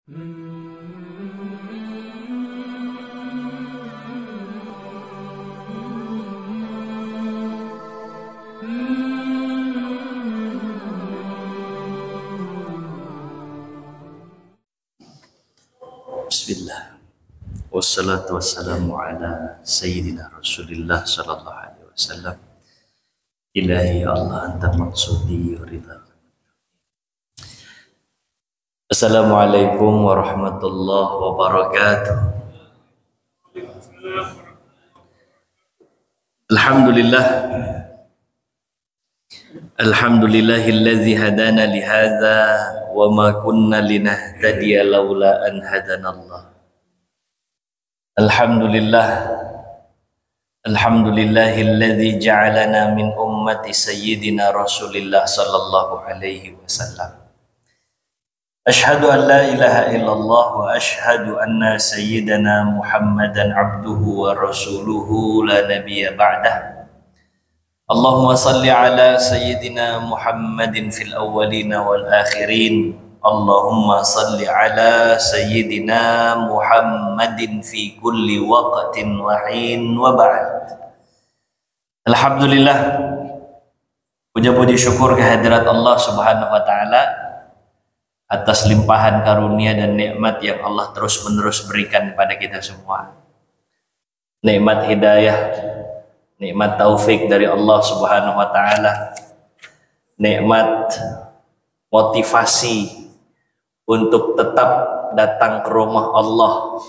Bismillah. Wassalatu wassalamu ala Sayyidina Rasulillah sallallahu alaihi wasallam. Ilahi ya Allah anta maqsudi wa ridha. Assalamualaikum warahmatullahi wabarakatuh. Alhamdulillah. Alhamdulillahilladzi hadana li hadza wa ma kunna linahtadiya laula an hadanallah. Alhamdulillah. Alhamdulillahilladzi ja'alana min ummati sayyidina Rasulillah sallallahu alaihi wasallam. Ashhadu an la ilaha illallah wa ashhadu anna sayyidana Muhammadan abduhu wa rasuluhu la nabiyya ba'dah. Allahumma salli ala sayyidina Muhammadin fil awwalina wal akhirin. Allahumma salli ala sayyidina Muhammadin fi kulli waqtin wa hin wa ba'd. Alhamdulillah, puja-puji syukur kehadirat Allah Subhanahu wa taala atas limpahan karunia dan nikmat yang Allah terus-menerus berikan kepada kita semua. Nikmat hidayah, nikmat taufik dari Allah Subhanahu wa taala, nikmat motivasi untuk tetap datang ke rumah Allah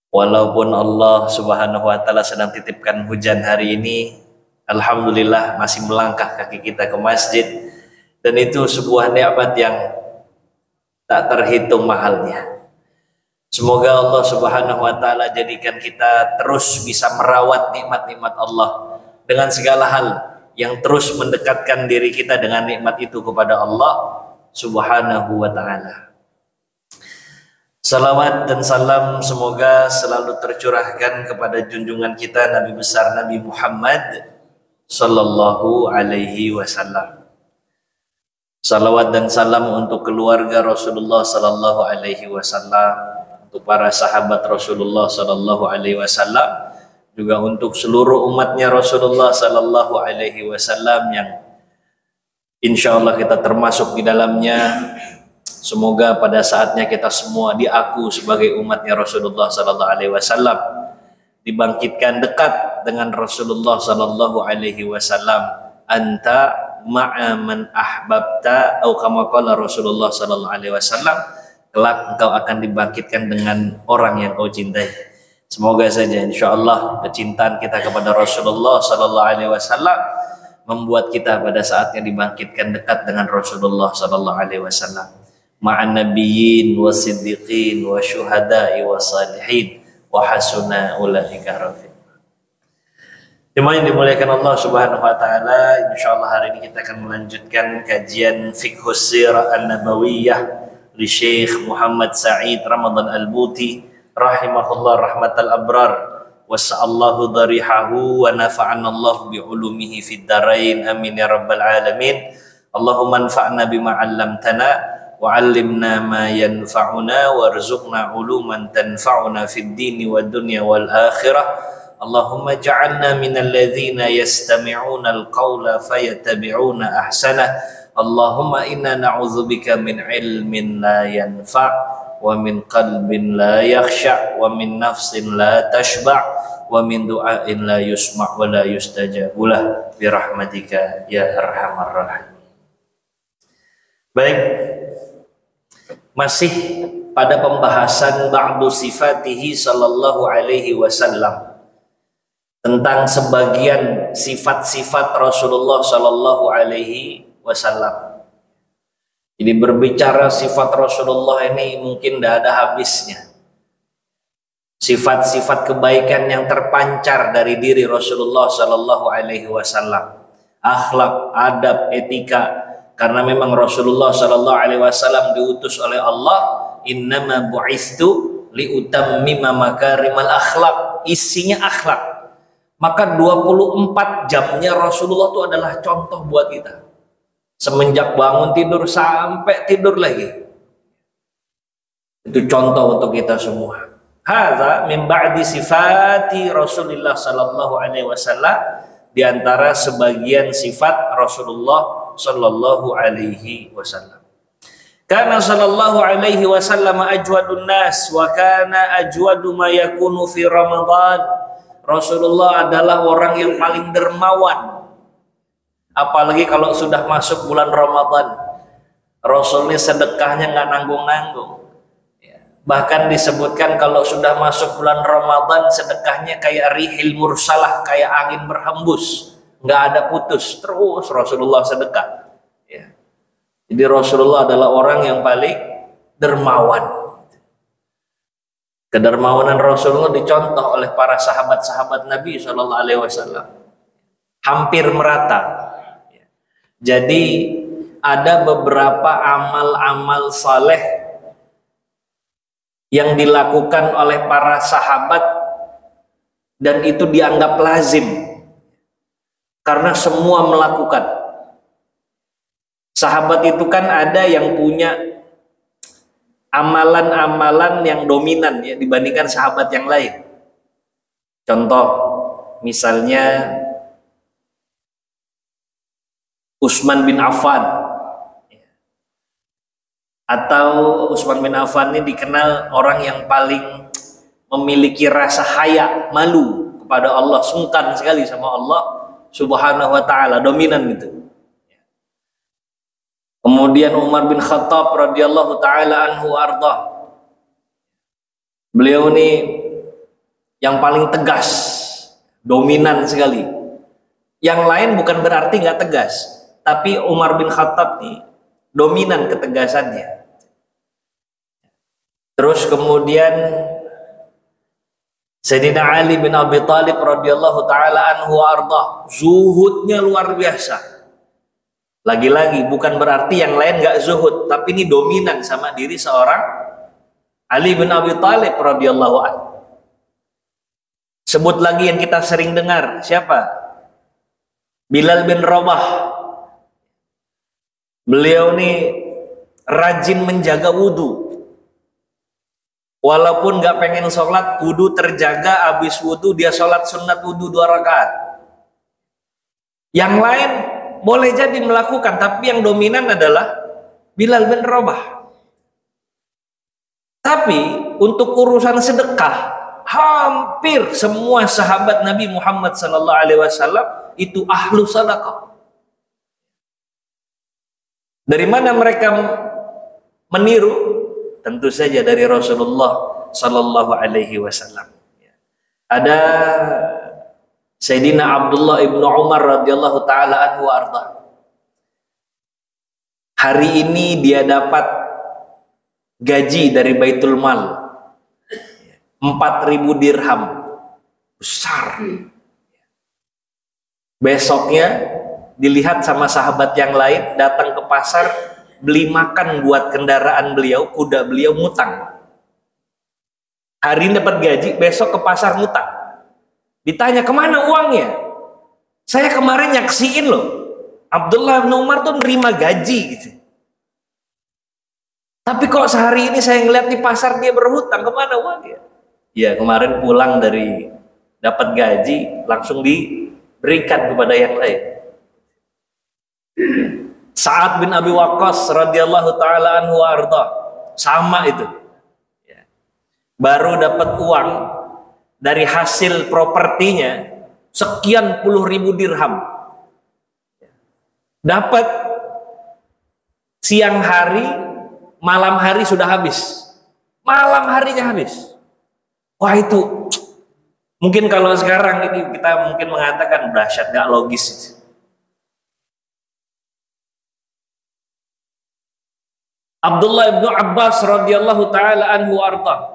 walaupun Allah Subhanahu wa taala sedang titipkan hujan hari ini. Alhamdulillah masih melangkah kaki kita ke masjid, dan itu sebuah nikmat yang tak terhitung mahalnya. Semoga Allah Subhanahu wa taala jadikan kita terus bisa merawat nikmat-nikmat Allah dengan segala hal yang terus mendekatkan diri kita dengan nikmat itu kepada Allah Subhanahu wa taala. Salawat dan salam semoga selalu tercurahkan kepada junjungan kita Nabi besar Nabi Muhammad sallallahu alaihi wasallam. Salawat dan salam untuk keluarga Rasulullah sallallahu alaihi wasallam, untuk para sahabat Rasulullah sallallahu alaihi wasallam, juga untuk seluruh umatnya Rasulullah sallallahu alaihi wasallam yang insyaallah kita termasuk di dalamnya. Semoga pada saatnya kita semua diaku sebagai umatnya Rasulullah sallallahu alaihi wasallam, dibangkitkan dekat dengan Rasulullah sallallahu alaihi wasallam. Anta ma'a man ahbabta atau kama qala Rasulullah sallallahu alaihi wasallam, kelak engkau akan dibangkitkan dengan orang yang kau cintai. Semoga saja insyaallah kecintaan kita kepada Rasulullah sallallahu alaihi wasallam membuat kita pada saatnya dibangkitkan dekat dengan Rasulullah sallallahu alaihi wasallam, ma'an nabiyyin wasiddiqin wa syuhada'i wa salihin wa hasuna ulaika rafiq. Jemaah yang dimuliakan Allah Subhanahu wa taala, insyaallah hari ini kita akan melanjutkan kajian Fiqhus Sirah An-Nabawiyah li Syekh Muhammad Sa'id Ramadan Al-Buti rahimahullah rahmatal abrar, wa sa'allahu dharihahu wa nafa'ana Allah bi ulumihi fid darain amin ya rabbal alamin. Allahumma anfa'na bima 'allamtana wa 'allimna ma yanfa'una warzuqna uluman tanfa'una fid dini wad dunya wal akhirah. Allahumma ja'alna minal ladzina yastami'una al-qawla fayattabi'una ahsanah. Allahumma inna na'udzubika min ilmin la yanfa' wa min qalbin la yakhsha' wa min nafsin la tashba' wa min du'ain la yusma' wa la yustajabu lah bi rahmatika ya arhamar rahim. Baik, masih pada pembahasan ba'du sifatihi sallallahu alaihi wasallam, tentang sebagian sifat-sifat Rasulullah sallallahu alaihi wasallam. Jadi berbicara sifat Rasulullah ini mungkin tidak ada habisnya. Sifat-sifat kebaikan yang terpancar dari diri Rasulullah sallallahu alaihi wasallam. Akhlak, adab, etika, karena memang Rasulullah sallallahu alaihi wasallam diutus oleh Allah, innama bu'istu liutammima makarimal akhlak. Isinya akhlak. Maka 24 jamnya Rasulullah itu adalah contoh buat kita. Semenjak bangun tidur sampai tidur lagi. Itu contoh untuk kita semua. Hadza min ba'di sifati Rasulullah sallallahu alaihi wasallam, di antara sebagian sifat Rasulullah sallallahu alaihi wasallam. Kana sallallahu alaihi wasallam ajwadun nas wa kana ajwadu ma yakunu fi Ramadan. Rasulullah adalah orang yang paling dermawan, apalagi kalau sudah masuk bulan Ramadan. Rasulnya sedekahnya nggak nanggung-nanggung. Bahkan disebutkan kalau sudah masuk bulan Ramadan, sedekahnya kayak rihil mursalah, kayak angin berhembus, nggak ada putus, terus Rasulullah sedekah. Ya. Jadi Rasulullah adalah orang yang paling dermawan. Kedermawanan Rasulullah dicontoh oleh para sahabat-sahabat Nabi Shallallahu Alaihi Wasallam, hampir merata. Jadi ada beberapa amal-amal saleh yang dilakukan oleh para sahabat dan itu dianggap lazim karena semua melakukan. Sahabat itu kan ada yang punya amalan-amalan yang dominan ya dibandingkan sahabat yang lain. Contoh misalnya Utsman bin Affan, atau Utsman bin Affan ini dikenal orang yang paling memiliki rasa haya, malu kepada Allah, sungkan sekali sama Allah Subhanahu wa taala, dominan gitu. Kemudian Umar bin Khattab radhiyallahu taala anhu arda. Beliau ini yang paling tegas, dominan sekali. Yang lain bukan berarti nggak tegas, tapi Umar bin Khattab nih dominan ketegasannya. Terus kemudian Sayyidina Ali bin Abi Thalib radhiyallahu taala anhu arda, zuhudnya luar biasa. Lagi-lagi bukan berarti yang lain nggak zuhud, tapi ini dominan sama diri seorang Ali bin Abi Thalib radhiyallahu anhu. Sebut lagi yang kita sering dengar, siapa? Bilal bin Rabah. Beliau ini rajin menjaga wudhu. Walaupun nggak pengen sholat, wudhu terjaga, habis wudhu dia sholat sunat wudhu 2 rakaat. Yang lain boleh jadi melakukan, tapi yang dominan adalah Bilal bin Rabah. Tapi untuk urusan sedekah, hampir semua sahabat Nabi Muhammad SAW itu ahlu sedekah. Dari mana mereka meniru? Tentu saja dari Rasulullah Sallallahu Alaihi Wasallam. Ada Sayyidina Abdullah ibnu Umar radhiyallahu taala anhu arda. Hari ini dia dapat gaji dari Baitul Mal 4.000 dirham, besar. Besoknya dilihat sama sahabat yang lain, datang ke pasar beli makan buat kendaraan beliau, kuda beliau, ngutang. Hari ini dapat gaji, besok ke pasar ngutang. Ditanya kemana uangnya? Saya kemarin nyaksiin loh, Abdullah bin Umar tuh nerima gaji gitu. Tapi kok sehari ini saya ngeliat di pasar dia berhutang, kemana uangnya? Ya kemarin pulang dari dapat gaji langsung diberikan kepada yang lain. Sa'ad bin Abi Waqqas radhiyallahu taala anhu arda, sama itu. Baru dapat uang dari hasil propertinya sekian puluh ribu dirham. Dapat siang hari, malam hari sudah habis. Malam harinya habis. Wah itu mungkin kalau sekarang ini kita mungkin mengatakan dahsyat, gak logis. Abdullah ibnu Abbas radhiyallahu taala anhu arda,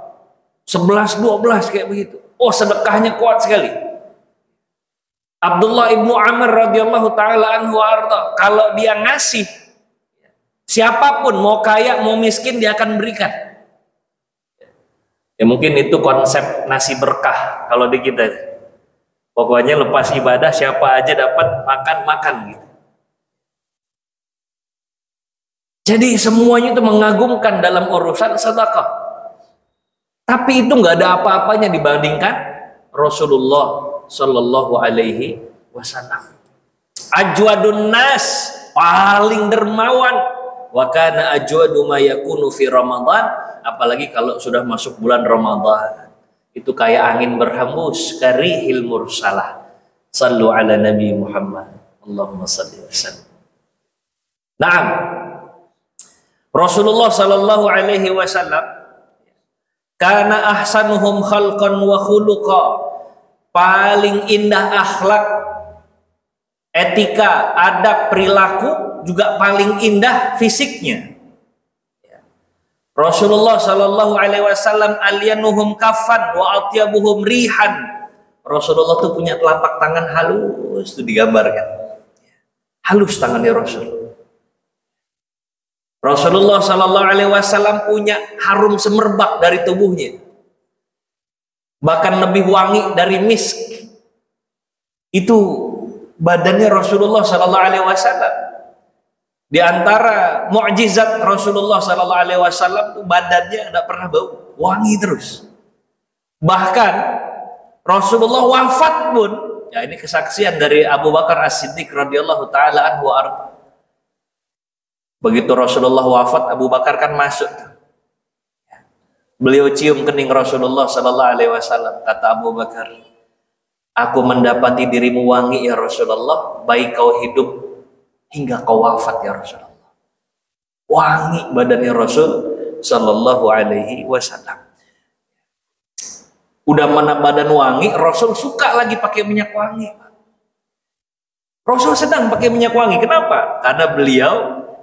11-12 kayak begitu. Oh sedekahnya kuat sekali. Abdullah ibnu Amr radhiyallahu taala anhu arda, kalau dia ngasih, siapapun mau kaya mau miskin dia akan berikan. Ya mungkin itu konsep nasi berkah kalau di kita. Pokoknya lepas ibadah siapa aja dapat makan gitu. Jadi semuanya itu mengagumkan dalam urusan sedekah. Tapi itu nggak ada apa-apanya dibandingkan Rasulullah Shallallahu Alaihi Wasallam. Ajwadun nas, paling dermawan. Wa kana ajwadu ma yakunu fi Ramadan, apalagi kalau sudah masuk bulan Ramadan. Itu kayak angin berhembus, karihil mursalah. Sallu ala Nabi Muhammad. Allahumma salli wa sallam. Naam. Rasulullah sallallahu alaihi wasallam kana ahsanuhum khalqan wa khuluqa, paling indah akhlak, etika, adab, perilaku, juga paling indah fisiknya. Rasulullah sallallahu alaihi wasallam alyanuhum kafan wa atyabuhum rihan. Rasulullah tuh punya telapak tangan halus, tuh digambarkan. Halus tangannya Rasul. Rasulullah sallallahu alaihi wasallam punya harum semerbak dari tubuhnya. Bahkan lebih wangi dari misk. Itu badannya Rasulullah sallallahu alaihi wasallam. Di antara mukjizat Rasulullah sallallahu alaihi wasallam, badannya tidak pernah bau, wangi terus. Bahkan Rasulullah wafat pun, ya ini kesaksian dari Abu Bakar As-Siddiq radhiyallahu taala anhu arba. Begitu Rasulullah wafat, Abu Bakar kan masuk. Beliau cium kening Rasulullah sallallahu alaihi wasallam, kata Abu Bakar, aku mendapati dirimu wangi ya Rasulullah, baik kau hidup hingga kau wafat ya Rasulullah. Wangi badannya Rasul sallallahu alaihi wasallam. Udah mana badan wangi, Rasul suka lagi pakai minyak wangi. Rasul sedang pakai minyak wangi. Kenapa? Karena beliau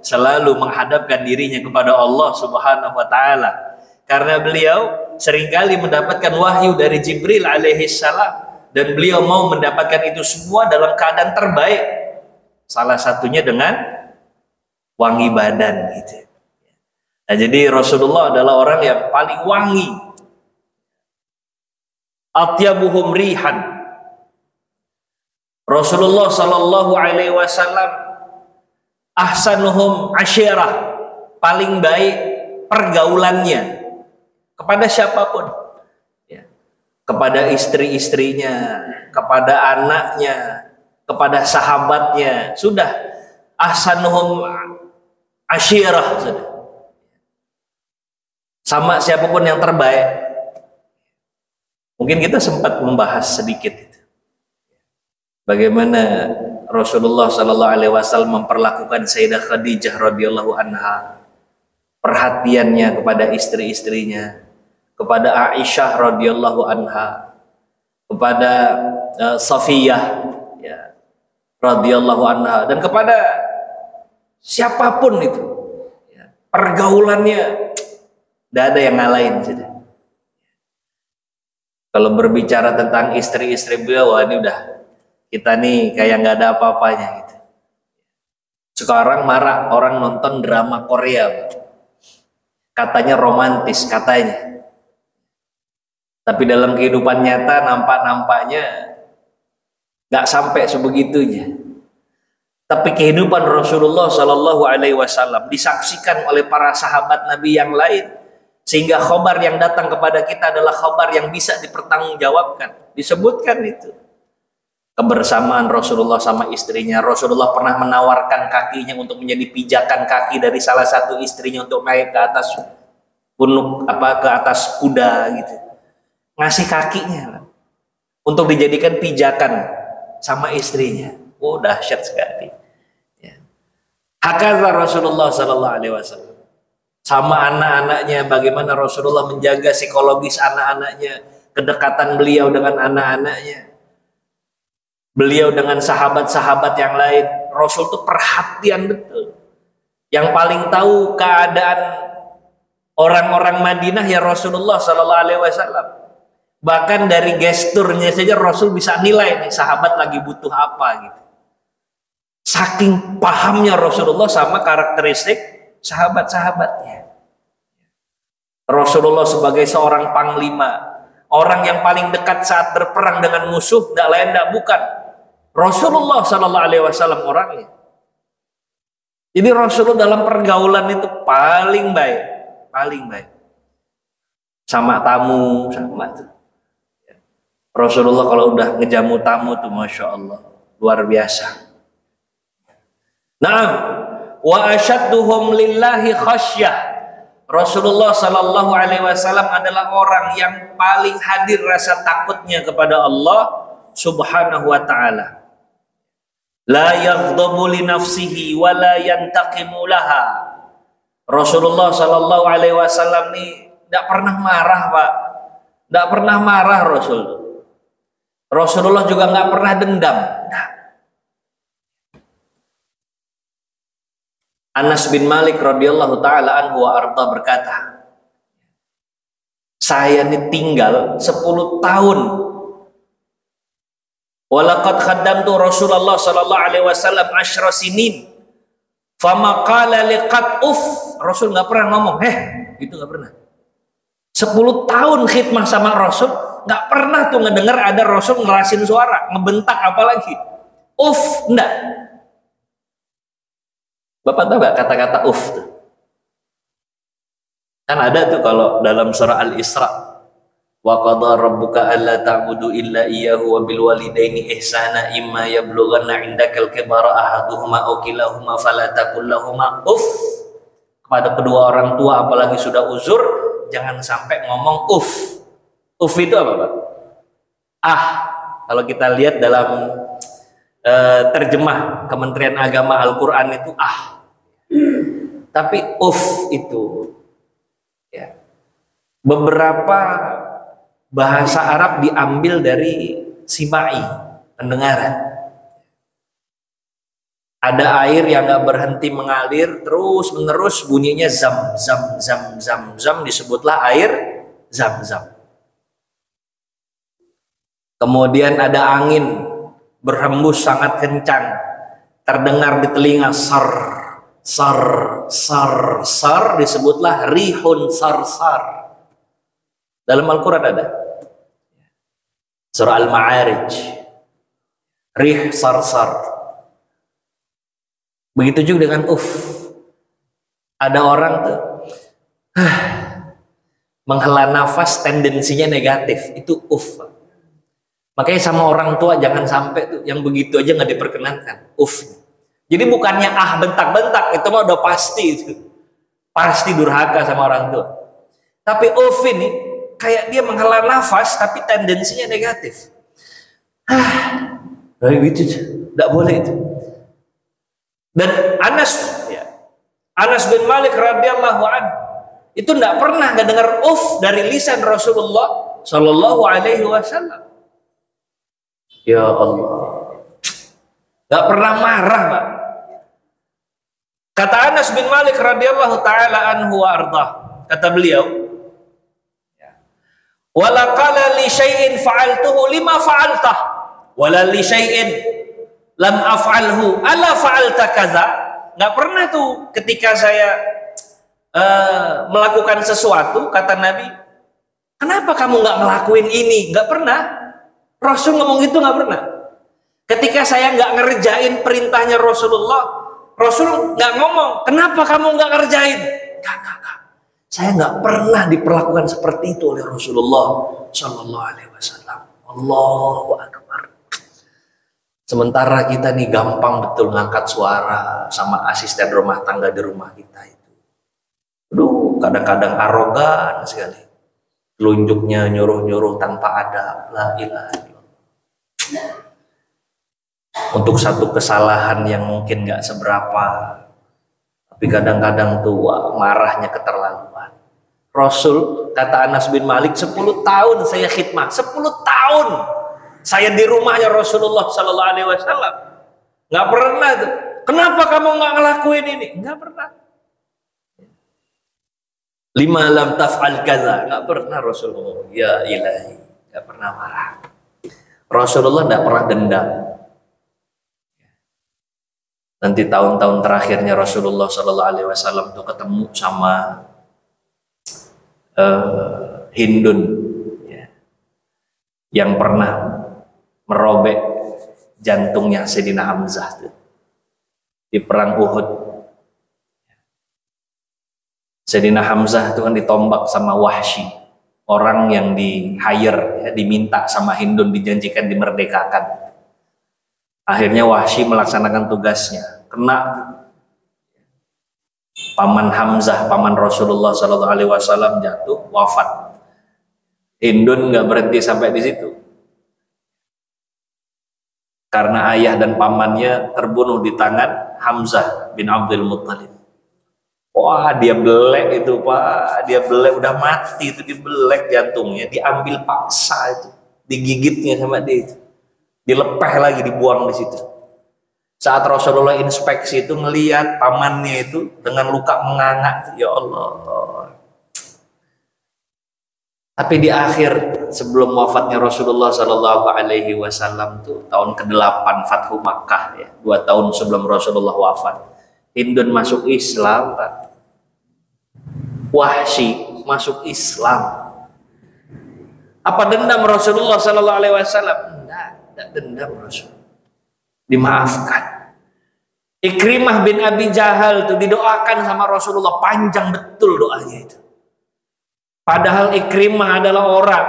selalu menghadapkan dirinya kepada Allah Subhanahu wa taala. Karena beliau seringkali mendapatkan wahyu dari Jibril alaihi salam, dan beliau mau mendapatkan itu semua dalam keadaan terbaik. Salah satunya dengan wangi badan gitu. Nah, jadi Rasulullah adalah orang yang paling wangi. Atyabuhum rihan. Rasulullah sallallahu alaihi wasallam ahsanuhum asyirah, paling baik pergaulannya kepada siapapun, ya. Kepada istri-istrinya, kepada anaknya, kepada sahabatnya, sudah ahsanuhum asyirah, sudah. Sama siapapun yang terbaik. Mungkin kita sempat membahas sedikit itu, bagaimana Rasulullah Sallallahu Alaihi Wasallam memperlakukan Sayyidah Khadijah radhiyallahu anha, perhatiannya kepada istri-istrinya, kepada Aisyah radhiyallahu anha, kepada Safiyah ya, radhiyallahu anha, dan kepada siapapun itu, ya, pergaulannya tidak ada yang ngalahin. Kalau berbicara tentang istri-istri beliau, wah ini udah, kita nih kayak nggak ada apa-apanya gitu. Sekarang marah orang nonton drama Korea, katanya romantis katanya, tapi dalam kehidupan nyata nampaknya nggak sampai sebegitunya. Tapi kehidupan Rasulullah Shallallahu Alaihi Wasallam disaksikan oleh para sahabat Nabi yang lain, sehingga khabar yang datang kepada kita adalah khabar yang bisa dipertanggungjawabkan. Disebutkan itu kebersamaan Rasulullah sama istrinya. Rasulullah pernah menawarkan kakinya untuk menjadi pijakan kaki dari salah satu istrinya untuk naik ke atas ke atas kuda gitu. Ngasih kakinya untuk dijadikan pijakan sama istrinya. Oh, dahsyat sekali. Ya. Hakadha Rasulullah sallallahu alaihi wasallam. Sama anak-anaknya, bagaimana Rasulullah menjaga psikologis anak-anaknya, kedekatan beliau dengan anak-anaknya, beliau dengan sahabat-sahabat yang lain. Rasul itu perhatian betul. Yang paling tahu keadaan orang-orang Madinah ya Rasulullah Sallallahu Alaihi Wasallam. Bahkan dari gesturnya saja Rasul bisa nilai nih sahabat lagi butuh apa gitu. Saking pahamnya Rasulullah sama karakteristik sahabat-sahabatnya. Rasulullah sebagai seorang panglima, orang yang paling dekat saat berperang dengan musuh, tidak lain tidak bukan Rasulullah Sallallahu Alaihi Wasallam orangnya. Jadi Rasulullah dalam pergaulan itu paling baik, paling baik. sama tamu, sama tuh. Rasulullah kalau udah ngejamu tamu tuh Masya Allah luar biasa. Naam, wa asyadduhum lillahi khasyah. Rasulullah Sallallahu Alaihi Wasallam adalah orang yang paling hadir rasa takutnya kepada Allah Subhanahu Wa Taala. La yaghdabu li nafsihi wa la yantaqimu laha. Rasulullah Sallallahu Alaihi Wasallam nih tidak pernah marah, Pak. Tidak pernah marah Rasulullah juga nggak pernah dendam. Nah. Anas bin Malik radhiyallahu taala anhu wa arda berkata, saya ini tinggal 10 tahun. Walaqad khaddamtu Rasulullah sallallahu alaihi wasallam 10 sinin. Fama qala liqat Rasul nggak pernah ngomong, gitu nggak pernah. 10 tahun khidmah sama Rasul, nggak pernah tuh ngedengar ada Rasul ngerasin suara, ngebentak apalagi. Enggak. Bapak tahu gak kata-kata tuh? Kan ada tuh kalau dalam surah Al-Isra, wa qadha rabbuka alla ta'budu illa iyyahu wa bil walidaini ihsana imma yablughanna 'indakal kibara ahaduhuma aw kilahuma fala taqul lahumā kepada kedua orang tua apalagi sudah uzur jangan sampai ngomong itu apa, Pak? Kalau kita lihat dalam terjemah Kementerian Agama Al-Qur'an itu tapi itu ya, beberapa bahasa Arab diambil dari simai, pendengaran. Ada air yang nggak berhenti mengalir terus menerus bunyinya zam zam zam zam zam, disebutlah air zam-zam. Kemudian ada angin berhembus sangat kencang, terdengar di telinga sar sar, disebutlah rihun sar. Dalam Al-Quran ada surah Al-Ma'arij, rih sar. Begitu juga dengan ada orang tuh menghela nafas tendensinya negatif, itu makanya sama orang tua jangan sampai tuh yang begitu aja nggak diperkenankan. Jadi bukannya bentak-bentak, itu mah udah pasti durhaka sama orang tua. Tapi ini kayak dia menghela nafas tapi tendensinya negatif. Gitu, tidak boleh itu. Dan Anas bin Malik radhiyallahu anhu itu tidak pernah nggak dengar dari lisan Rasulullah Shallallahu Alaihi Wasallam. Ya Allah, nggak pernah marah, Pak. Kata Anas bin Malik radhiyallahu taala anhu wa ardah, kata beliau, wala qala li syai'in fa'altuhu lima fa'altah wala li syai'in lam af'alhu ala fa'alta kaza. Nggak pernah tuh ketika saya melakukan sesuatu, kata Nabi, kenapa kamu nggak ngelakuin ini? Nggak pernah. Rasul ngomong gitu nggak pernah. Ketika saya nggak ngerjain perintahnya Rasulullah, Rasul nggak ngomong, kenapa kamu nggak ngerjain? Nggak. Saya nggak pernah diperlakukan seperti itu oleh Rasulullah Shallallahu Alaihi Wasallam. Allahu Akbar. Sementara kita nih gampang betul ngangkat suara sama asisten rumah tangga di rumah kita itu. Kadang-kadang arogan sekali. Telunjuknya nyuruh-nyuruh tanpa adab. La ilaha illallah. Untuk satu kesalahan yang mungkin nggak seberapa, tapi kadang-kadang tuh marahnya keterlaluan. Rasul, kata Anas bin Malik, 10 tahun saya khidmah, 10 tahun saya di rumahnya Rasulullah Sallallahu Alaihi Wasallam, nggak pernah tuh. Kenapa kamu nggak ngelakuin ini? Nggak pernah. Lima lam taf'al kaza, nggak pernah Rasulullah. Ya ilahi, nggak pernah marah. Rasulullah nggak pernah dendam. Nanti tahun-tahun terakhirnya Rasulullah Sallallahu Alaihi Wasallam tuh ketemu sama Hindun, yang pernah merobek jantungnya Sayyidina Hamzah tuh di perang Uhud. Sayyidina Hamzah itu kan ditombak sama Wahsy, orang yang di hire, ya, diminta sama Hindun, dijanjikan dimerdekakan. Akhirnya Wahsy melaksanakan tugasnya, kena paman Hamzah, paman Rasulullah Sallallahu Alaihi Wasallam jatuh, wafat. Hindun nggak berhenti sampai di situ, karena ayah dan pamannya terbunuh di tangan Hamzah bin Abdul Muttalib. Wah, dia belek itu Pak, dia belek, udah mati itu, dibelek jantungnya, diambil paksa itu, digigitnya sama dia itu, dilepeh lagi, dibuang di situ. Saat Rasulullah inspeksi itu ngelihat pamannya itu dengan luka menganga, ya Allah. Tapi di akhir sebelum wafatnya Rasulullah Sallallahu Alaihi Wasallam tuh tahun ke-8 Fathu Makkah, ya, 2 tahun sebelum Rasulullah wafat, Hindun masuk Islam, Pak. Wahsy masuk Islam. Apa dendam Rasulullah Sallallahu Alaihi Wasallam? Tidak dendam Rasul. Dimaafkan. Ikrimah bin Abi Jahal itu didoakan sama Rasulullah, panjang betul doanya itu. Padahal Ikrimah adalah orang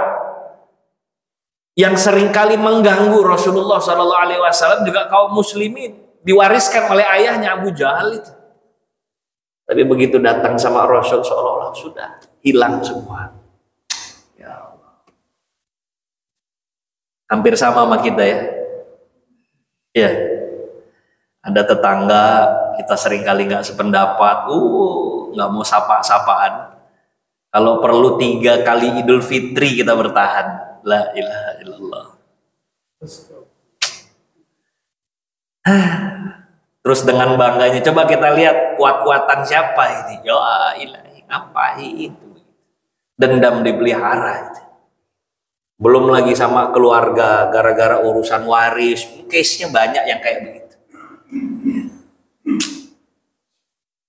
yang seringkali mengganggu Rasulullah Sallallahu Alaihi Wasallam, juga kaum muslimin, diwariskan oleh ayahnya Abu Jahal itu. Tapi begitu datang sama Rasul, seolah-olah sudah hilang semua. Ya Allah. Hampir sama kita ya. Ya. Ada tetangga kita seringkali nggak sependapat, nggak mau sapa-sapaan. Kalau perlu 3 kali Idul Fitri kita bertahan. La ilaha illallah. Terus dengan bangganya, coba kita lihat kuat-kuatan siapa ini. Ya ilahi, ngapain itu? Dendam dipelihara itu. Belum lagi sama keluarga, gara-gara urusan waris, case-nya banyak yang kayak begitu.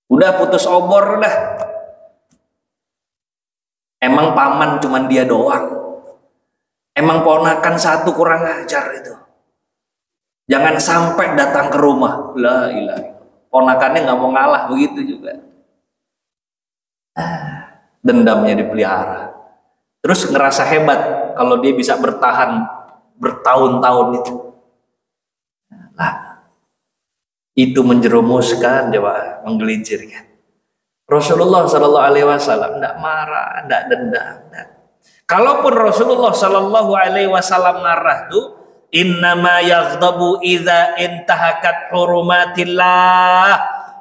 Udah putus obor dah. Emang paman cuman dia doang? Emang ponakan satu kurang ajar itu? Jangan sampai datang ke rumah. La ilaha. Ponakannya nggak mau ngalah, begitu juga. Dendamnya dipelihara. Terus ngerasa hebat kalau dia bisa bertahan bertahun-tahun itu. Nah, itu menjerumuskan, coba menggelincirkan. Rasulullah Sallallahu Alaihi Wasallam tidak marah, tidak dendam. Enggak. Kalaupun Rasulullah Sallallahu Alaihi Wasallam marah tuh, innama yaghdabu idza intahakat hurumatillah,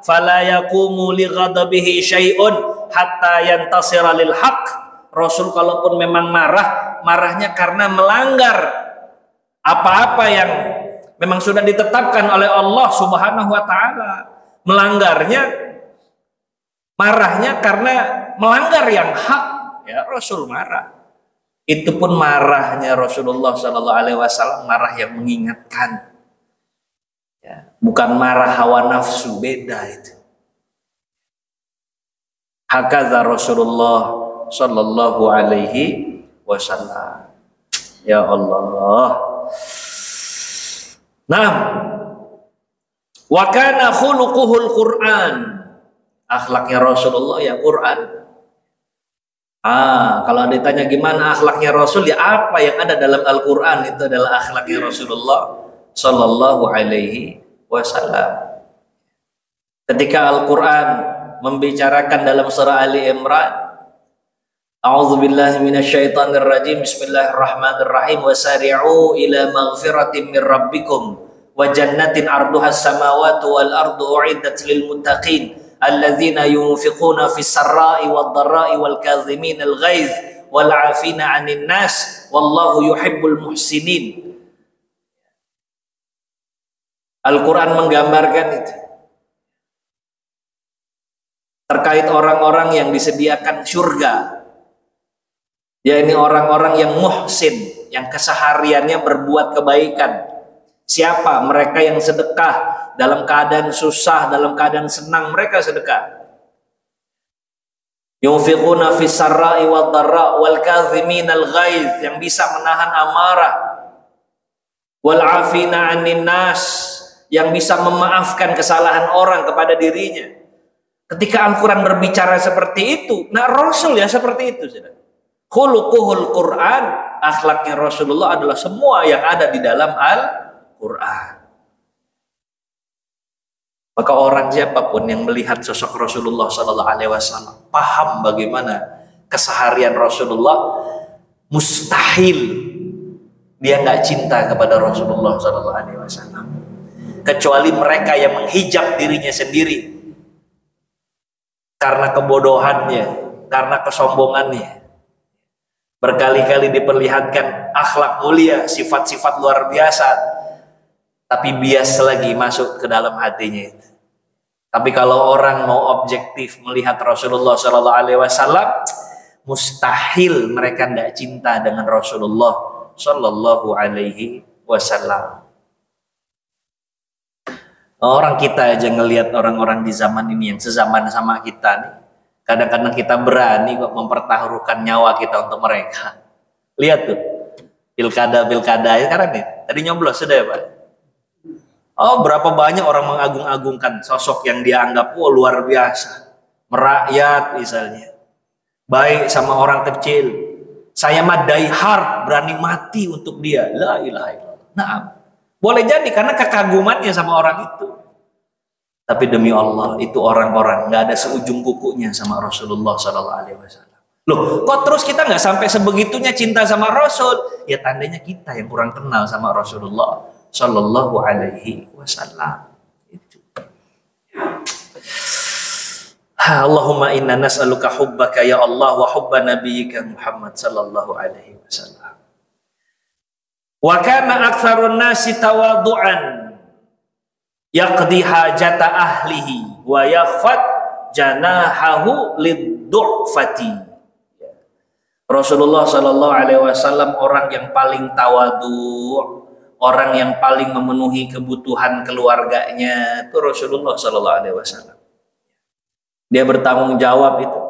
fala yaqumu li ghadabihi syai'un hatta yantasira lil haqq. Rasul kalaupun memang marah, marahnya karena melanggar apa-apa yang memang sudah ditetapkan oleh Allah Subhanahu wa taala. Melanggarnya, marahnya karena melanggar yang hak, ya Rasul marah. Itu pun marahnya Rasulullah Sallallahu Alaihi Wasallam marah yang mengingatkan, ya, bukan marah hawa nafsu, beda itu. Hakaza Rasulullah Sallallahu Alaihi Wasallam. Ya Allah. Nah, wa kana khuluquhul Quran. Akhlaknya Rasulullah ya Quran. Kalau ditanya gimana akhlaknya Rasul, ya apa yang ada dalam Al-Quran itu adalah akhlaknya Rasulullah Sallallahu Alaihi Wasallam. Ketika Al-Quran membicarakan dalam surah Ali Imran, A'udzubillahi minasyaitonirrajim, Bismillahirrahmanirrahim, wasari'u ila maghfiratin min rabbikum wa jannatin arduhas samawati wal ardu u'iddat lil muttaqin alladzina yunfiquna fis sarra'i wad dharra'i wal kadhimin al ghaiz wal 'afina 'anil nas wallahu yuhibbul muhsinin. Al-Quran menggambarkan itu terkait orang-orang yang disediakan surga, yakni orang-orang yang muhsin, yang kesehariannya berbuat kebaikan. Siapa? Mereka yang sedekah dalam keadaan susah, dalam keadaan senang, mereka sedekah. Yunfiquna fis sarra'i wad dharra wal kadhiminal ghaiz, yang bisa menahan amarah. Wal 'afina 'anil nas, yang bisa memaafkan kesalahan orang kepada dirinya. Ketika Al-Quran berbicara seperti itu, nah Rasul ya seperti itu, saudara. Khuluquhul Quran, akhlaknya Rasulullah adalah semua yang ada di dalam Al-Quran. Maka orang siapapun yang melihat sosok Rasulullah SAW paham bagaimana keseharian Rasulullah, mustahil dia nggak cinta kepada Rasulullah SAW. Kecuali mereka yang menghijab dirinya sendiri karena kebodohannya, karena kesombongannya. Berkali-kali diperlihatkan akhlak mulia, sifat-sifat luar biasa, tapi bias lagi masuk ke dalam hatinya itu. Tapi kalau orang mau objektif melihat Rasulullah SAW, mustahil mereka tidak cinta dengan Rasulullah SAW. Orang kita aja ngelihat orang-orang di zaman ini yang sezaman sama kita nih, kadang-kadang kita berani kok mempertaruhkan nyawa kita untuk mereka. Lihat tuh, pilkada ya sekarang nih. Tadi nyoblos sudah ya Pak? Oh, berapa banyak orang mengagung-agungkan sosok yang dianggap luar biasa, merakyat misalnya, baik sama orang kecil. Saya mah die hard, berani mati untuk dia. La ilaha illallah. Nah, boleh jadi karena kekagumannya sama orang itu. Tapi demi Allah, itu orang-orang nggak ada seujung kukunya sama Rasulullah SAW. Loh, kok terus kita nggak sampai sebegitunya cinta sama Rasul? Ya tandanya kita yang kurang kenal sama Rasulullah SAW. Itu. Allahumma inna nas'aluka hubbaka ya Allah wa hubba nabiyyika Muhammad sallallahu alaihi wasallam. Wa kana aktsarun nasi tawadu'an yaqdi hajata ahlihi wa yakhfat janahahu lid-du'fati. Rasulullah sallallahu alaihi wasallam orang yang paling tawadu, orang yang paling memenuhi kebutuhan keluarganya itu Rasulullah sallallahu alaihi wasallam. Dia bertanggung jawab itu.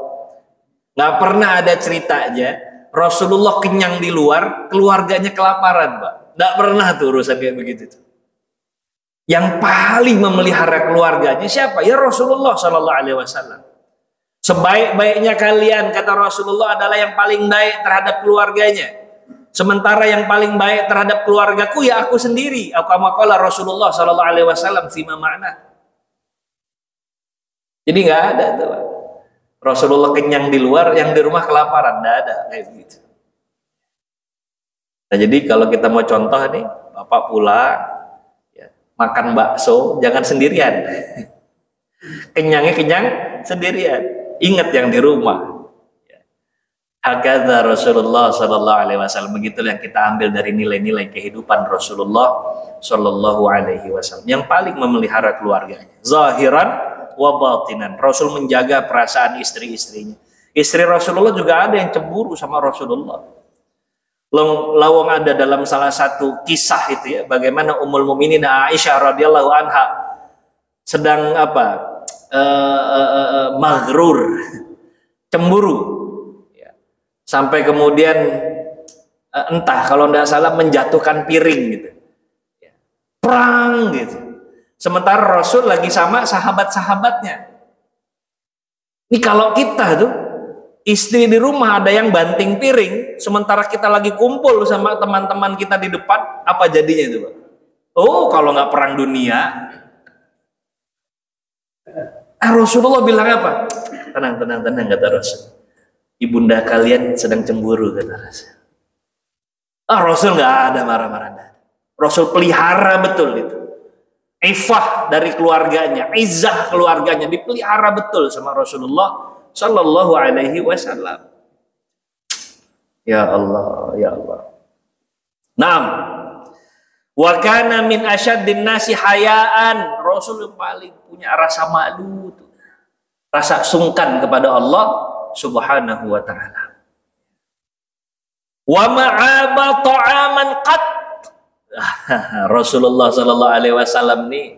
Nggak pernah ada ceritanya Rasulullah kenyang di luar, keluarganya kelaparan, Pak. Nggak pernah tuh urusan kayak begitu tuh. Yang paling memelihara keluarganya siapa? Ya Rasulullah Sallallahu Alaihi Wasallam. Sebaik-baiknya kalian, kata Rasulullah, adalah yang paling baik terhadap keluarganya. Sementara yang paling baik terhadap keluargaku ya aku sendiri. Kama Rasulullah Sallallahu Alaihi Wasallam fima ma'na. Jadi nggak ada tuh Pak. Rasulullah kenyang di luar, yang di rumah kelaparan, nggak ada kayak gitu. Nah jadi kalau kita mau contoh nih, Bapak pulang, ya, makan bakso, jangan sendirian. Kenyangnya kenyang sendirian. Ingat yang di rumah. Hakadha Rasulullah Sallallahu Alaihi Wasallam. Begitulah yang kita ambil dari nilai-nilai kehidupan Rasulullah Sallallahu Alaihi Wasallam. Yang paling memelihara keluarganya. Zahiran wa batinan. Rasul menjaga perasaan istri-istrinya. Istri Rasulullah juga ada yang cemburu sama Rasulullah. Lawang ada dalam salah satu kisah itu ya, bagaimana Ummul Mukminin Aisyah radhiyallahu anha sedang maghrur, cemburu ya. Sampai kemudian entah kalau tidak salah menjatuhkan piring gitu. Ya. Perang gitu. Sementara Rasul lagi sama sahabat-sahabatnya. Ini kalau kita tuh istri di rumah ada yang banting piring, sementara kita lagi kumpul sama teman-teman kita di depan, apa jadinya itu Pak? Oh, kalau nggak perang dunia. Rasulullah bilang apa? Tenang, kata Rasul. Ibunda kalian sedang cemburu, kata Rasul. Rasul nggak ada marah-marah. Rasul pelihara betul itu. Ifah dari keluarganya, izzah keluarganya dipelihara betul sama Rasulullah Sallallahu Alaihi Wasallam. Ya Allah, ya Allah. Naam. Wa kana min asyaddin nasi hayaan. Rasul yang paling punya rasa malu, rasa sungkan kepada Allah Subhanahu wa taala. Wa ma'aba ta'aman qat. Rasulullah Sallallahu Alaihi Wasallam nih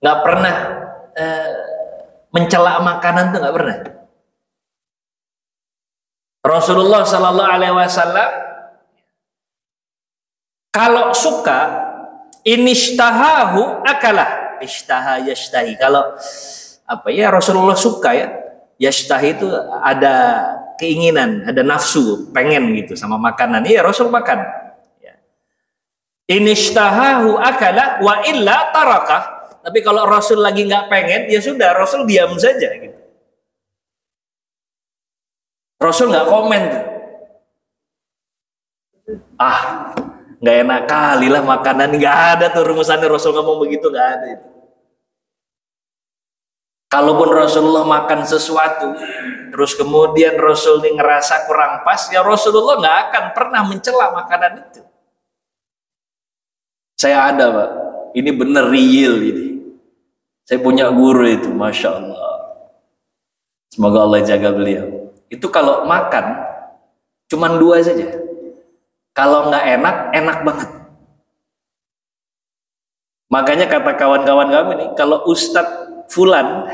nggak pernah mencela makanan tuh, nggak pernah. Rasulullah Sallallahu Alaihi Wasallam kalau suka inishtahahu akalah, ishtaha yashtahi. Kalau apa ya Rasulullah suka ya, yashtahi itu ada keinginan, ada nafsu, pengen gitu sama makanan, iya Rasul makan. Ya. Inishtahahu akala wa illa tarakah. Tapi kalau Rasul lagi nggak pengen, ya sudah Rasul diam saja gitu. Rasul nggak komen tuh. Nggak enak kali lah makanan, nggak ada tuh rumusannya Rasul ngomong begitu, nggak ada itu. Kalaupun Rasulullah makan sesuatu, terus kemudian Rasul ini ngerasa kurang pas, ya Rasulullah nggak akan pernah mencela makanan itu. Saya ada Pak, ini bener real ini. Saya punya guru itu, Masya Allah. Semoga Allah jaga beliau. Itu kalau makan, cuman 2 saja. Kalau nggak enak, enak banget. Makanya kata kawan-kawan kami nih, kalau Ustadz Fulan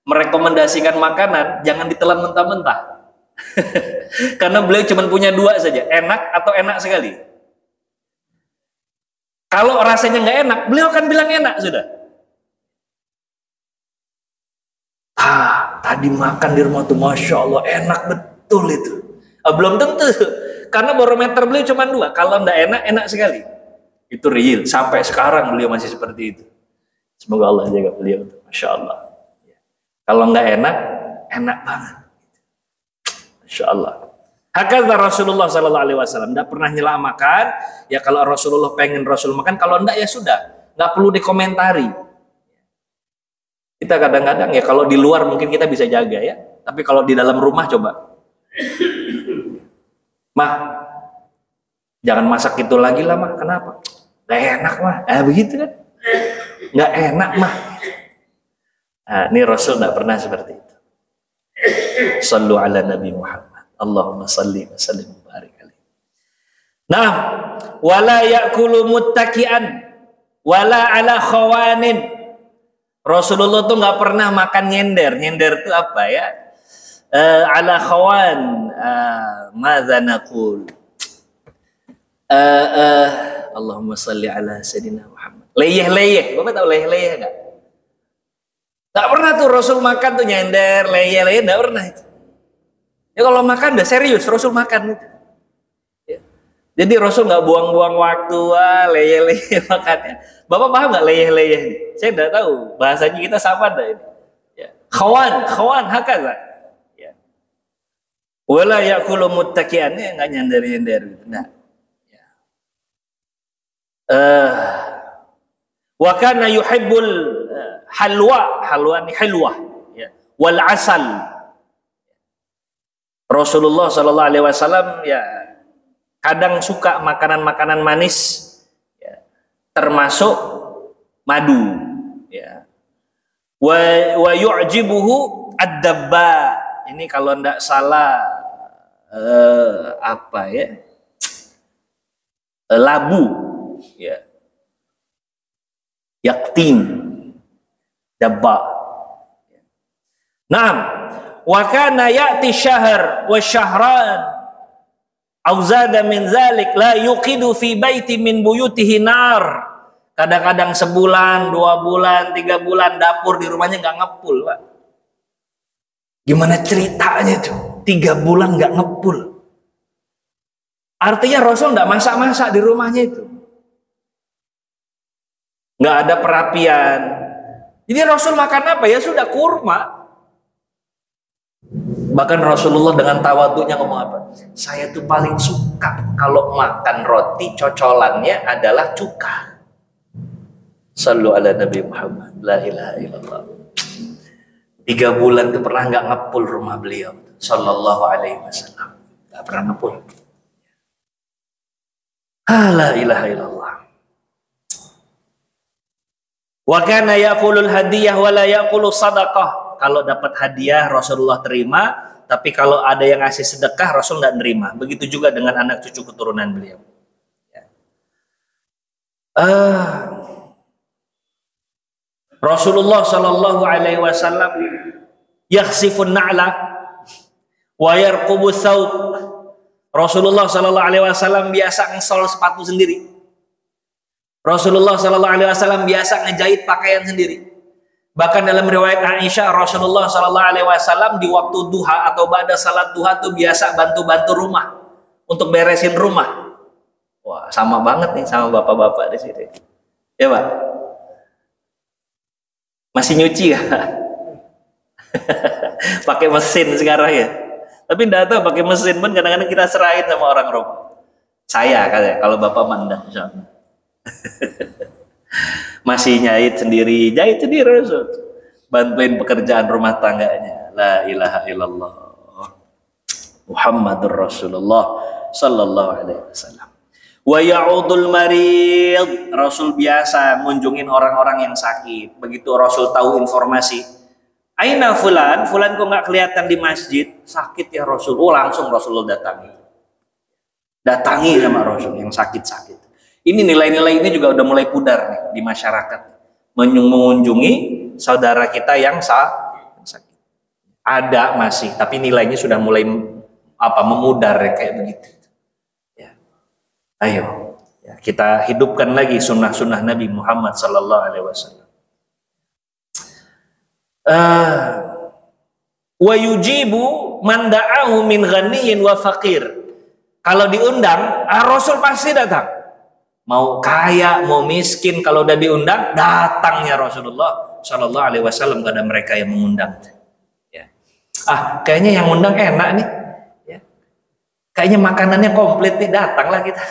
merekomendasikan makanan, jangan ditelan mentah-mentah. Karena beliau cuma punya 2 saja, enak atau enak sekali. Kalau rasanya nggak enak, beliau akan bilang enak sudah. Tadi makan di rumah tuh Masya Allah enak betul itu. Belum tentu, karena barometer beliau cuma 2. Kalau nggak enak, enak sekali. Itu real, sampai sekarang beliau masih seperti itu. Semoga Allah jaga beliau, Masya Allah. Kalau nggak enak, enak banget. Masya Allah. Hakadha Rasulullah Sallallahu Alaihi Wasallam, nggak pernah nyela makan. Ya kalau Rasulullah pengen Rasul makan, kalau enggak ya sudah, nggak perlu dikomentari. Kita kadang-kadang ya kalau di luar mungkin kita bisa jaga ya, tapi kalau di dalam rumah coba, Mah, jangan masak itu lagi lah Mah. Kenapa? Nggak enak Mah. Begitu kan? Nggak enak Mah. Ini Rasul nggak pernah seperti itu. Sallu ala Nabi Muhammad. Allahumma salli wa sallim wa barik alaihi. Nah, wala ya'kulu muttaki'an wala ala khawanin. Rasulullah tuh nggak pernah makan nyender. Nyender itu apa ya? Ala khawan. Madza naqul? Allahumma salli ala Sayyidina Muhammad. Leyeh-leyeh. Bapak tahu leyeh-leyeh nggak? Nggak pernah tuh Rasul makan tuh nyender, leyeh-leyeh, nggak pernah itu. Ya kalau makan udah serius, Rasul makan itu. Ya. Jadi Rasul nggak buang-buang waktu, leyeh-leyeh makannya. Bapak paham nggak leyeh-leyeh? Saya nggak tahu, bahasanya kita sama dah ini. Ya. Khawan, hakadha. Ya. Wala ya'kulu muttaki'an, nggak nyender-nyender gitu. Nah. Ya. Wa kana yuhibbul halwa ni halwa ya, wal asal. Rasulullah Shallallahu Alaihi Wasallam ya kadang suka makanan-makanan manis ya, termasuk madu ya. Wa yu'jibuhu ad-dabba. Ini kalau ndak salah apa ya, labu ya, yaktin, dabba. Naam, wa kana ya'ti syahr wa syahran aw zada min zalik la yuqidu fi baiti min buyutihi nar. Kadang-kadang sebulan, 2 bulan, 3 bulan dapur di rumahnya nggak ngepul, Pak. Gimana ceritanya tuh? 3 bulan nggak ngepul. Artinya Rasul nggak masak-masak di rumahnya itu. Nggak ada perapian. Jadi Rasul makan apa? Ya sudah kurma. Bahkan Rasulullah dengan tawadhunya ngomong apa? Saya tuh paling suka kalau makan roti cocolannya adalah cuka. Sallu ala Nabi Muhammad. La ilaha illallah. 3 bulan tuh pernah nggak ngepul rumah beliau. Sallallahu alaihi wasallam. Nggak pernah ngepul. La ilaha illallah. Wa kana yaqulul hadiyah wa la yaqulu sadaqah. Kalau dapat hadiah Rasulullah terima, tapi kalau ada yang ngasih sedekah Rasul nggak nerima. Begitu juga dengan anak cucu keturunan beliau. Ya. Rasulullah Shallallahu Alaihi Wasallam yakhsifun na'la wa yarqubu thawb. Rasulullah Shallallahu Alaihi Wasallam biasa ngesol sepatu sendiri. Rasulullah Shallallahu Alaihi Wasallam biasa ngejahit pakaian sendiri. Bahkan dalam riwayat Aisyah, Rasulullah Shallallahu Alaihi Wasallam di waktu duha atau ba'da salat duha tuh biasa bantu-bantu rumah untuk beresin rumah. Wah, sama banget nih sama bapak-bapak di sini. Ya Pak, masih nyuci ya? Pakai mesin sekarang ya. Tapi enggak tahu pakai mesin pun kadang-kadang kita serahin sama orang rumah. Saya katanya, kalau bapak mandang misalnya. Masih jahit sendiri Rasul, bantuin pekerjaan rumah tangganya. La ilaha illallah Muhammadur Rasulullah sallallahu alaihi wasallam. Wa ya'udul marid, Rasul biasa ngunjungin orang-orang yang sakit. Begitu Rasul tahu informasi, aina fulan kok nggak kelihatan di masjid, sakit ya Rasul. Oh, langsung Rasulullah datangi sama Rasul yang sakit-sakit. Ini nilai-nilai ini juga udah mulai pudar nih di masyarakat, mengunjungi saudara kita yang sakit. Ada masih, tapi nilainya sudah mulai memudar ya, kayak begitu. Ya. Ayo, ya, kita hidupkan lagi sunnah-sunnah Nabi Muhammad Sallallahu Alaihi Wasallam. Wa yujibu man da'ahu min ghaniyin wa faqir. Kalau diundang, Rasul pasti datang. Mau kaya, mau miskin, kalau udah diundang, datangnya Rasulullah Shallallahu Alaihi Wasallam kepada mereka yang mengundang. Ya. Kayaknya yang undang enak nih. Ya. Kayaknya makanannya komplit nih, datanglah kita.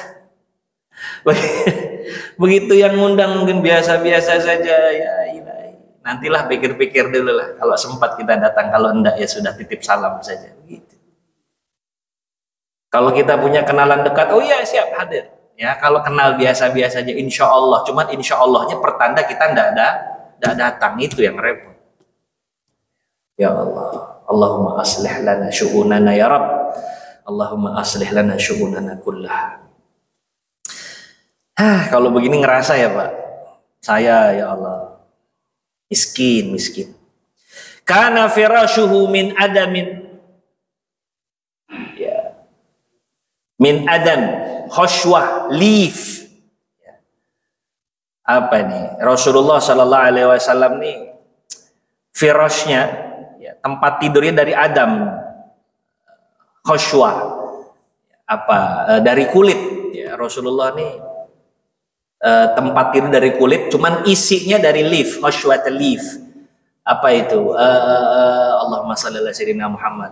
Begitu yang ngundang mungkin biasa-biasa saja. Ya, nantilah pikir-pikir dulu lah. Kalau sempat kita datang, kalau enggak ya sudah titip salam saja. Begitu. Kalau kita punya kenalan dekat, oh iya siap hadir. Ya, kalau kenal biasa-biasa aja, insya Allah. Cuman insya Allahnya pertanda kita ndak datang, itu yang repot. Ya Allah, Allahumma aslih lana syu'unana ya Rabb. Allahumma aslih lana syu'unana kullah. Kalau begini ngerasa ya Pak, saya ya Allah miskin. Kana firashuhu min adamin. Ya. Min adam. Khoshwah, leaf. Apa nih? Rasulullah Sallallahu Alaihi Wasallam nih firasnya, ya, tempat tidurnya dari Adam. Khoshwah, dari kulit. Ya, Rasulullah nih tempat tidur dari kulit, cuman isinya dari leaf. Khoshwah leaf. Apa itu? Allahumma shalli ala sayyidina Muhammad.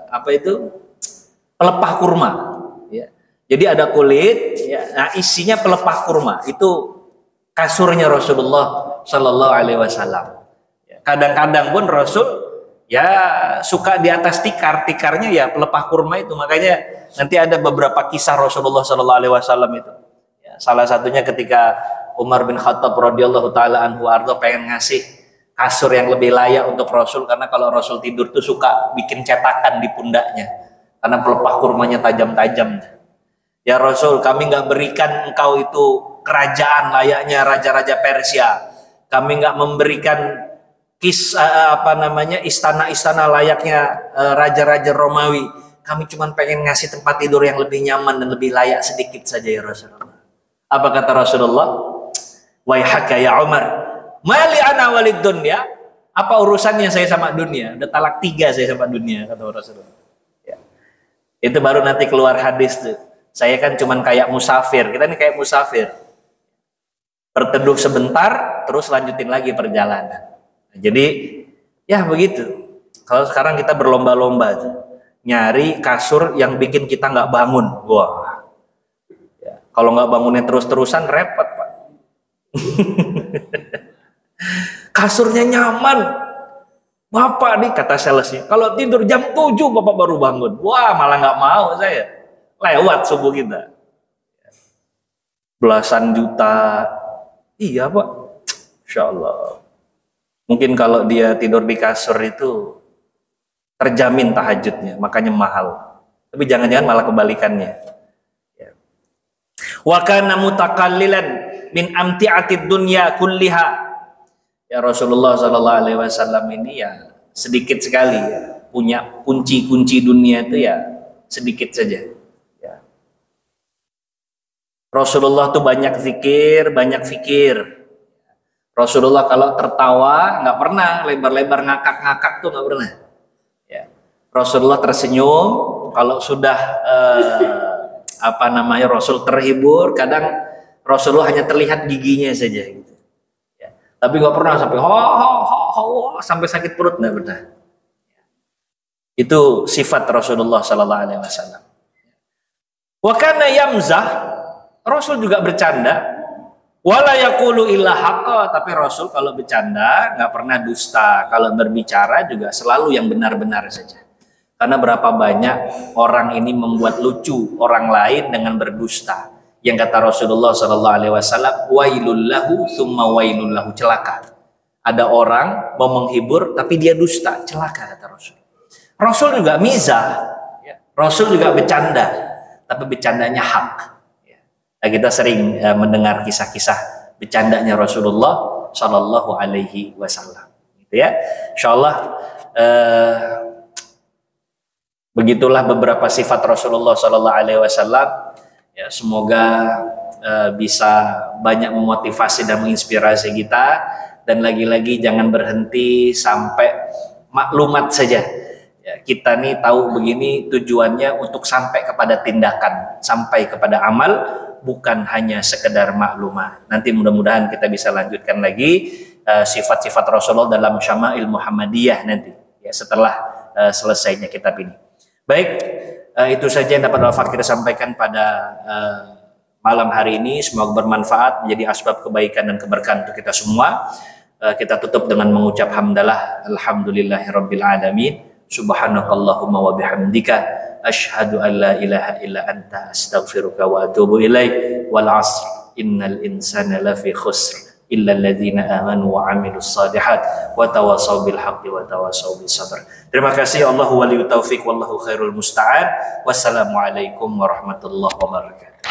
Apa itu? Pelepah kurma. Jadi ada kulit, ya, nah isinya pelepah kurma. Itu kasurnya Rasulullah Sallallahu Alaihi Wasallam. Kadang-kadang pun Rasul ya suka di atas tikarnya ya pelepah kurma itu. Makanya nanti ada beberapa kisah Rasulullah Sallallahu Alaihi Wasallam itu. Ya, salah satunya ketika Umar bin Khattab radhiyallahu taala anhu ardo pengen ngasih kasur yang lebih layak untuk Rasul, karena kalau Rasul tidur tuh suka bikin cetakan di pundaknya karena pelepah kurmanya tajam-tajam. Ya Rasul, kami nggak berikan engkau itu kerajaan layaknya raja-raja Persia. Kami nggak memberikan istana-istana layaknya raja-raja Romawi. Kami cuma pengen ngasih tempat tidur yang lebih nyaman dan lebih layak sedikit saja ya Rasulullah. Apa kata Rasulullah? Waihaka ya Umar, mali ana walid dunya. Apa urusannya saya sama dunia? Udah talak 3 saya sama dunia, kata Rasulullah. Ya. Itu baru nanti keluar hadis tuh. Saya kan cuman kayak musafir, kita ini kayak musafir. Berteduh sebentar, terus lanjutin lagi perjalanan. Jadi, ya begitu. Kalau sekarang kita berlomba-lomba nyari kasur yang bikin kita nggak bangun. Wah, ya, kalau nggak bangunnya terus-terusan repot Pak. Kasurnya nyaman. Bapak nih kata salesnya, kalau tidur jam 7 Bapak baru bangun. Wah, malah nggak mau saya. Lewat subuh kita. Belasan juta. Iya Pak. Insya Allah. Mungkin kalau dia tidur di kasur itu terjamin tahajudnya, makanya mahal. Tapi jangan-jangan malah kebalikannya. Wa kana mutakallilan min amti'atid dunya kulliha. Ya Rasulullah Sallallahu Alaihi Wasallam ini ya sedikit sekali ya punya kunci-kunci dunia itu ya sedikit saja. Rasulullah tuh banyak zikir, banyak fikir. Rasulullah kalau tertawa nggak pernah lebar-lebar ngakak-ngakak tuh nggak pernah. Ya. Rasulullah tersenyum kalau sudah Rasul terhibur, kadang Rasulullah hanya terlihat giginya saja gitu. Ya. Tapi nggak pernah sampai sampai sakit perut, nggak pernah. Itu sifat Rasulullah Sallallahu Alaihi Wasallam. Wa kana yamzah, Rasul juga bercanda. Wala yaqulu illa haqqa, tapi Rasul kalau bercanda nggak pernah dusta. Kalau berbicara juga selalu yang benar-benar saja. Karena berapa banyak orang ini membuat lucu orang lain dengan berdusta. Yang kata Rasulullah Sallallahu Alaihi Wasallam, wailul lahu summa wailul lahu, celaka. Ada orang mau menghibur tapi dia dusta, celaka kata Rasul. Rasul juga mizah, Rasul juga bercanda, tapi bercandanya hak. Nah, kita sering mendengar kisah-kisah bercandanya Rasulullah Shallallahu Alaihi Wasallam, gitu ya. Insyaallah begitulah beberapa sifat Rasulullah Shallallahu Alaihi Wasallam. Ya, semoga bisa banyak memotivasi dan menginspirasi kita. Dan lagi-lagi jangan berhenti sampai maklumat saja. Ya, kita nih tahu begini tujuannya untuk sampai kepada tindakan, sampai kepada amal. Bukan hanya sekedar maklumah. Nanti mudah-mudahan kita bisa lanjutkan lagi sifat-sifat Rasulullah dalam Syama'il Muhammadiyah nanti ya, setelah selesainya kitab ini. Baik, itu saja yang dapat Al-Fakir sampaikan pada malam hari ini. Semoga bermanfaat, menjadi asbab kebaikan dan keberkahan untuk kita semua. Kita tutup dengan mengucap hamdalah, alhamdulillahirabbil alamin. Subhanakallahumma wa bihamdika asyhadu an la ilaha illa anta astaghfiruka wa atubu ilaik. Wal 'asr innal insana lafi khusr illa alladziina amanu wa 'amilus shalihat wa tawassaw bil haqqi wa tawassaw bis sabr. Terima kasih. Allahu waliyut taufik wallahu khairul musta'an. Wassalamualaikum warahmatullahi wabarakatuh.